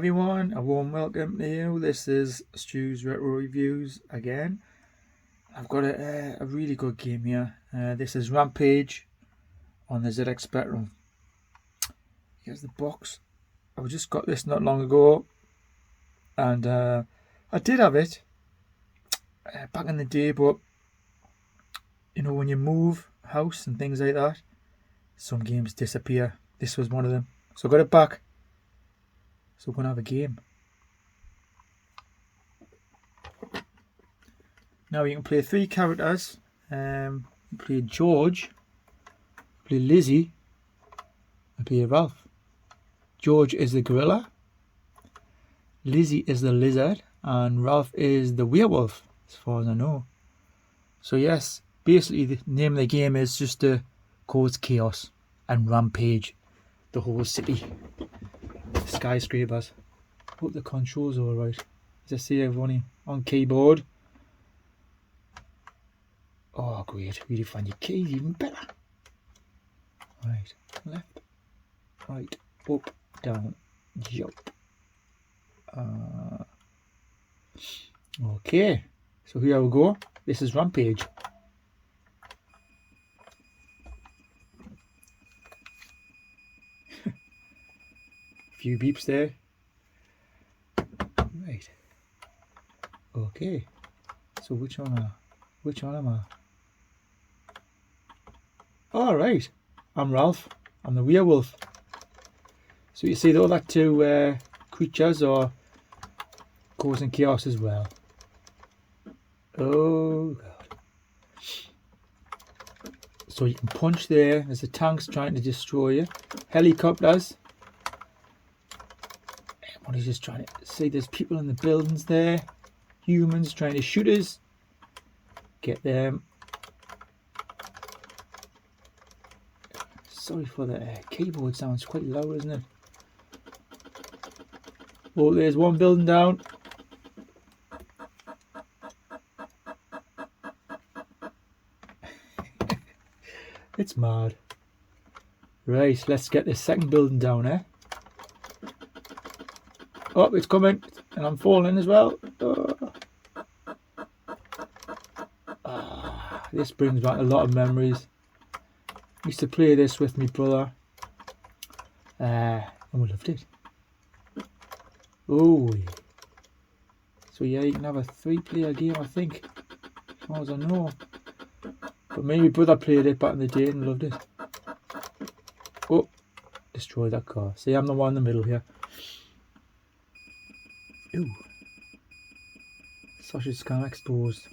everyone, a warm welcome to you. This is Stu's Retro Reviews again. I've got a really good game here. This is Rampage on the ZX Spectrum. Here's the box. I just got this not long ago, and I did have it back in the day, but you know, when you move house and things like that, some games disappear. This was one of them, so I got it back. So we're going to have a game. Now you can play 3 characters. You play George, play Lizzie, and play Ralph. George is the gorilla, Lizzie is the lizard, and Ralph is the werewolf, as far as I know. So yes, basically the name of the game is just to cause chaos and rampage the whole city. Skyscrapers. Hope the controls are alright. As I see everyone on keyboard. Oh great, really find your keys even better. Right, left, right, up, down, jump. Okay, so here we go. This is Rampage. Few beeps there. Right. Okay. So which one am I? Alright. I'm Ralph. I'm the werewolf. So you see the other 2 creatures are causing chaos as well. Oh god. So you can punch there. There's the tanks trying to destroy you. Helicopters. He's just trying to see, there's people in the buildings there, humans trying to shoot us. Get them. Sorry for the keyboard sounds quite low, isn't it? Oh, there's one building down. It's mad. Right, let's get this second building down, eh? Oh, it's coming, and I'm falling as well. This brings back a lot of memories. I used to play this with my brother, and we loved it. Oh, so yeah, you can have a 3-player game, I think, as far as I know. But me and my brother played it back in the day and loved it. Oh, destroyed that car. See, I'm the one in the middle here. Ooh. Sausage scam exposed.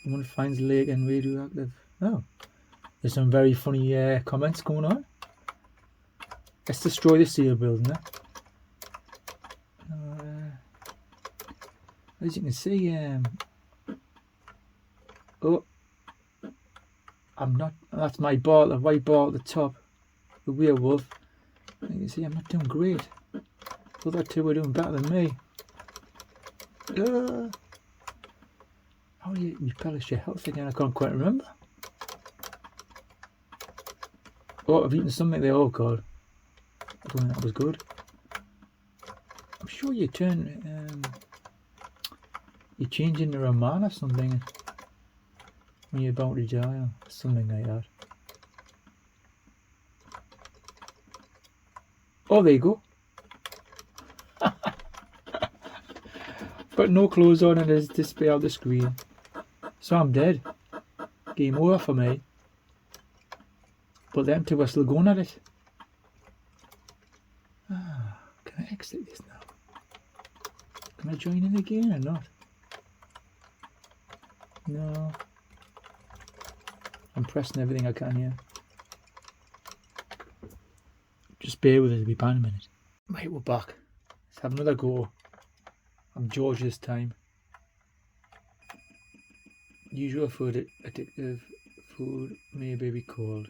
Someone finds lake and radioactive. Oh. There's some very funny comments going on. Let's destroy the steel building. As you can see, oh, I'm not. That's my bar, the white bar at the top, the werewolf. You can see I'm not doing great. The other 2 are doing better than me. How do you replenish your health again? I can't quite remember. Oh, I've eaten something there. Oh god, I don't think that was good. I'm sure you turn, you change into a man or something when you're about to die, or something like that. Oh, there you go. Got no clothes on and there's display on the screen. So I'm dead. Game over for me. But them 2 are still going at it. Can I exit this now? Can I join in again or not? No. I'm pressing everything I can here. Just bear with us, it'll be back in a minute. Right, we're back. Let's have another go. I'm George this time. Usual food, addictive food may be called.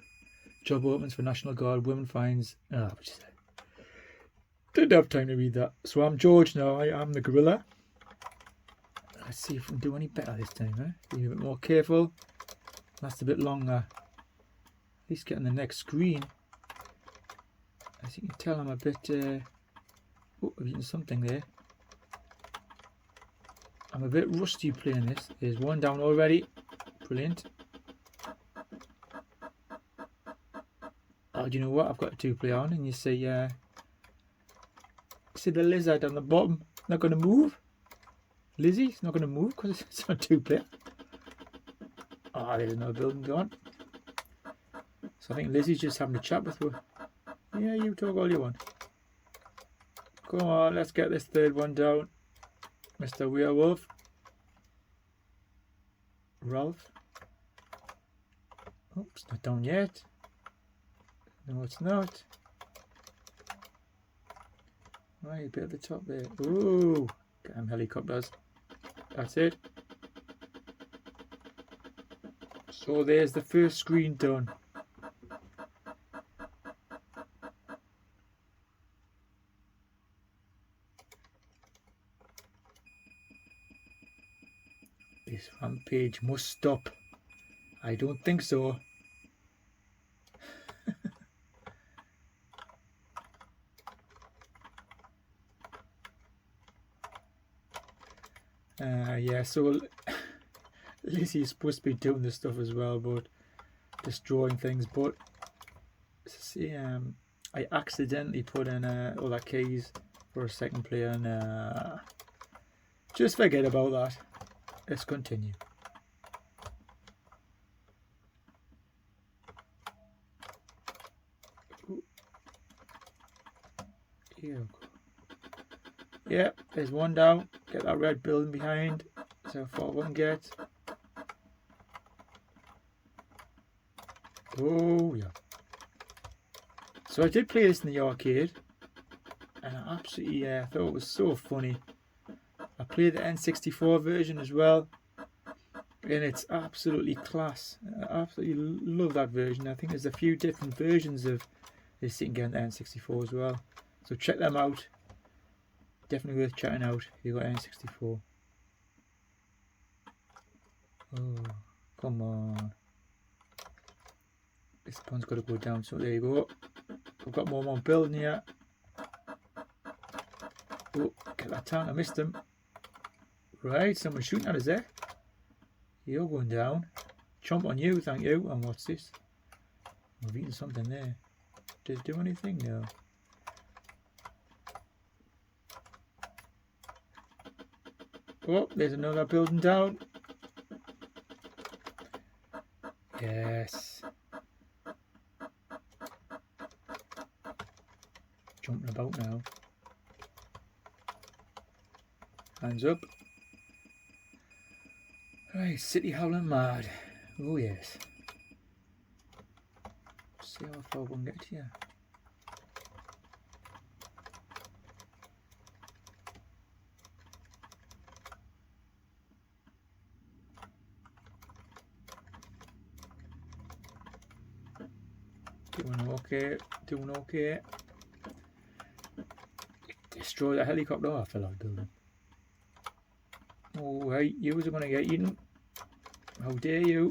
Job opens for National Guard, women finds... what you say? Didn't have time to read that. So I'm George now, I am the gorilla. Let's see if we can do any better this time, eh? Be a bit more careful. Last a bit longer. At least get on the next screen. As you can tell, I'm a bit Oh, I've eaten something there. I'm a bit rusty playing this. There's one down already. Brilliant. Oh, do you know what? I've got a 2-player on, and you see the lizard on the bottom. Not going to move. Lizzie's not going to move because it's on 2-player. Oh, there's another building gone. So I think Lizzie's just having a chat with her. Yeah, you talk all you want. Come on, let's get this third one down. Mr. Werewolf. Ralph. Oops, not down yet. No, it's not. Right, a bit at the top there. Ooh, damn helicopters. That's it. So there's the first screen done. This rampage must stop. I don't think so. Yeah, so Lizzie's supposed to be doing this stuff as well, but destroying things. But see, I accidentally put in all the keys for a second player, and just forget about that. Let's continue. Here we go. Yep, there's one down. Get that red building behind. So far one get. Oh yeah. So I did play this in the arcade, and I absolutely thought it was so funny. I played the N64 version as well, and it's absolutely class. I absolutely love that version. I think there's a few different versions of this you can get on the N64 as well. So check them out. Definitely worth checking out if you've got N64. Oh, come on. This one's got to go down, so there you go. I've got more building here. Oh, get that down. I missed him. Right, someone's shooting at us there. You're going down. Chomp on you, thank you. And what's this? I've eaten something there. Did it do anything? No. Oh, there's another building down. Yes. Jumping about now. Hands up. Right, City Howling Mad. Oh yes. See how far we can get here. Doing okay, doing okay. Destroy the helicopter. Oh, I fell out of the building. Oh, hey, you are going to get eaten. How dare you?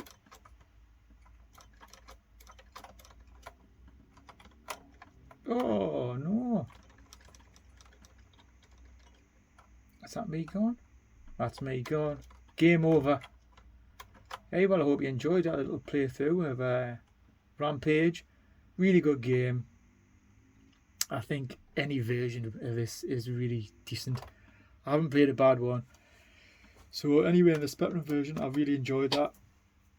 Oh, no. Is that me gone? That's me gone. Game over. Hey, well, I hope you enjoyed that little playthrough of Rampage. Really good game. I think any version of this is really decent. I haven't played a bad one. So anyway, in the Spectrum version, I really enjoyed that.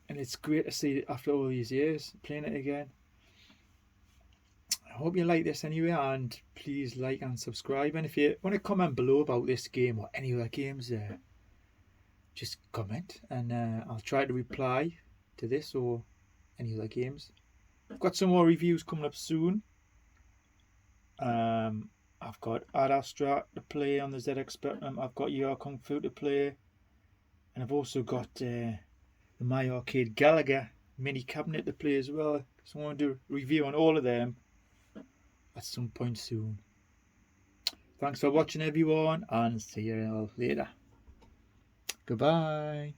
And it's great to see it after all these years, playing it again. I hope you like this anyway, and please like and subscribe. And if you want to comment below about this game or any other games, just comment, and I'll try to reply to this or any other games. I've got some more reviews coming up soon. I've got Ad Astra to play on the ZX Spectrum. I've got Your Kung Fu to play, and I've also got the My Arcade Galaga mini cabinet to play as well. So I want to do a review on all of them at some point soon. Thanks for watching, everyone, and see you all later. Goodbye.